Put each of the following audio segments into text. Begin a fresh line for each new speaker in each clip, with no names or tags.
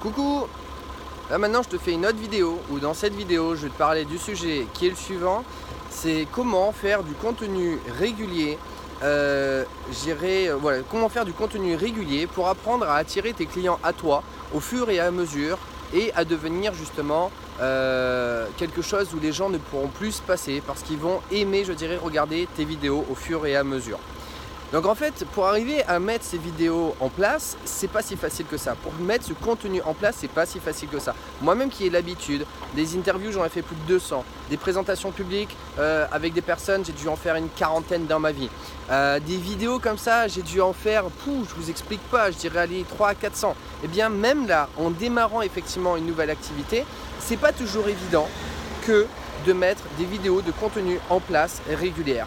Coucou! Là maintenant je te fais une autre vidéo où dans cette vidéo je vais te parler du sujet qui est le suivant. C'est comment faire du contenu régulier. Comment faire du contenu régulier pour apprendre à attirer tes clients à toi au fur et à mesure et à devenir justement quelque chose où les gens ne pourront plus se passer parce qu'ils vont aimer, regarder tes vidéos au fur et à mesure. Donc en fait, pour arriver à mettre ces vidéos en place, c'est pas si facile que ça. Pour mettre ce contenu en place, c'est pas si facile que ça. Moi-même qui ai l'habitude, des interviews, j'en ai fait plus de 200. Des présentations publiques avec des personnes, j'ai dû en faire une quarantaine dans ma vie. Des vidéos comme ça, j'ai dû en faire, je vous explique pas, je dirais aller 300 à 400. Et bien même là, en démarrant effectivement une nouvelle activité, c'est pas toujours évident que de mettre des vidéos de contenu en place régulières.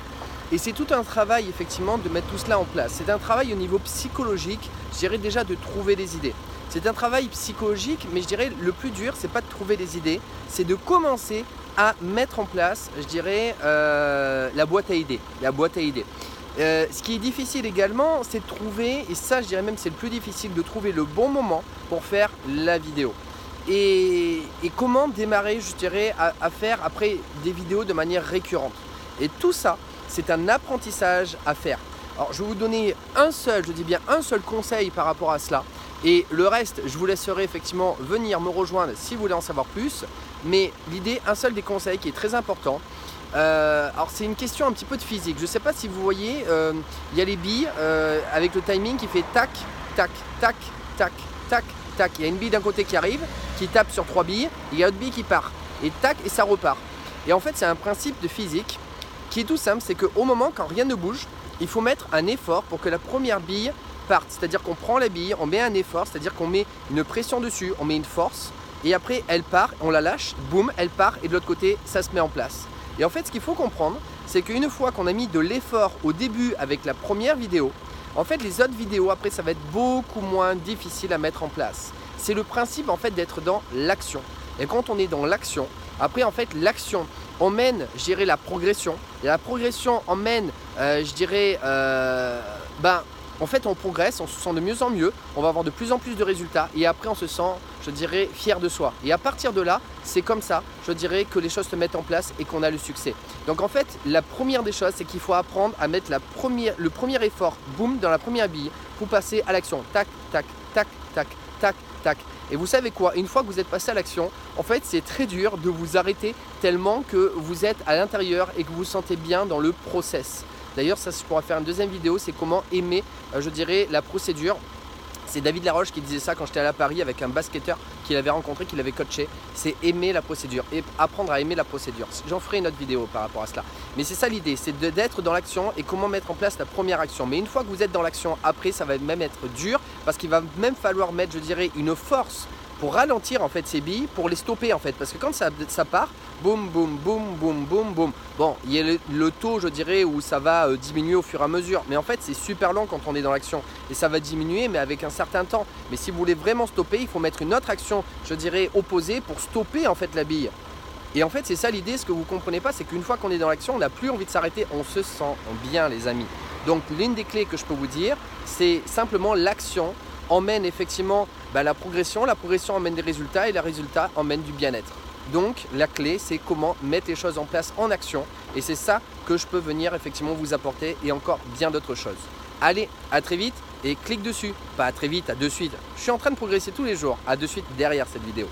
Et c'est tout un travail effectivement de mettre tout cela en place. C'est un travail au niveau psychologique, je dirais déjà de trouver des idées. C'est un travail psychologique, mais je dirais le plus dur, c'est pas de trouver des idées, c'est de commencer à mettre en place, je dirais, la boîte à idées. Ce qui est difficile également, c'est de trouver, et ça je dirais même c'est le plus difficile, de trouver le bon moment pour faire la vidéo. Et comment démarrer, je dirais, à faire après des vidéos de manière récurrente. Et tout ça, c'est un apprentissage à faire. Alors je vais vous donner un seul conseil par rapport à cela. Et le reste, je vous laisserai effectivement venir me rejoindre si vous voulez en savoir plus. Mais l'idée, un seul des conseils qui est très important. Alors c'est une question un petit peu de physique. Je ne sais pas si vous voyez, il y a les billes avec le timing qui fait tac, tac, tac, tac, tac, tac. Il y a une bille d'un côté qui arrive, qui tape sur 3 billes. Il y a une autre bille qui part. Et tac, et ça repart. Et en fait, c'est un principe de physique qui est tout simple, c'est qu'au moment quand rien ne bouge, il faut mettre un effort pour que la première bille parte. C'est-à-dire qu'on prend la bille, on met un effort, c'est-à-dire qu'on met une pression dessus, on met une force, et après elle part, on la lâche, boum, elle part, et de l'autre côté, ça se met en place. Et en fait, ce qu'il faut comprendre, c'est qu'une fois qu'on a mis de l'effort au début avec la première vidéo, en fait, les autres vidéos, après, ça va être beaucoup moins difficile à mettre en place. C'est le principe, en fait, d'être dans l'action. Et quand on est dans l'action, après, en fait, l'action emmène, je dirais, la progression. Et la progression emmène, en fait, on progresse, on se sent de mieux en mieux, on va avoir de plus en plus de résultats et après, on se sent, je dirais, fier de soi. Et à partir de là, c'est comme ça, je dirais, que les choses se mettent en place et qu'on a le succès. Donc en fait, la première des choses, c'est qu'il faut apprendre à mettre le premier effort, boum, dans la première bille pour passer à l'action. Tac, tac, tac, tac, tac, tac. Et vous savez quoi, une fois que vous êtes passé à l'action, en fait c'est très dur de vous arrêter tellement que vous êtes à l'intérieur et que vous vous sentez bien dans le process. D'ailleurs ça je pourrais faire une deuxième vidéo, c'est comment aimer, je dirais, la procédure. C'est David Laroche qui disait ça quand j'étais allé à Paris avec un basketteur qu'il avait rencontré, qu'il avait coaché. C'est aimer la procédure et apprendre à aimer la procédure. J'en ferai une autre vidéo par rapport à cela. Mais c'est ça l'idée, c'est d'être dans l'action et comment mettre en place la première action. Mais une fois que vous êtes dans l'action, après ça va même être dur parce qu'il va même falloir mettre, je dirais, une force pour ralentir en fait ces billes, pour les stopper en fait. Parce que quand ça part, boum, boum, boum, boum, boum, boum. Bon, il y a le taux, je dirais, où ça va diminuer au fur et à mesure. Mais en fait, c'est super lent quand on est dans l'action. Et ça va diminuer, mais avec un certain temps. Mais si vous voulez vraiment stopper, il faut mettre une autre action, je dirais, opposée pour stopper en fait la bille. Et en fait, c'est ça l'idée. Ce que vous ne comprenez pas, c'est qu'une fois qu'on est dans l'action, on n'a plus envie de s'arrêter. On se sent bien, les amis. Donc, l'une des clés que je peux vous dire, c'est simplement l'action emmène effectivement la progression emmène des résultats et les résultats emmènent du bien-être. Donc la clé c'est comment mettre les choses en place en action et c'est ça que je peux venir effectivement vous apporter et encore bien d'autres choses. Allez, à très vite et clique dessus, pas à très vite, à de suite. Je suis en train de progresser tous les jours, à de suite derrière cette vidéo.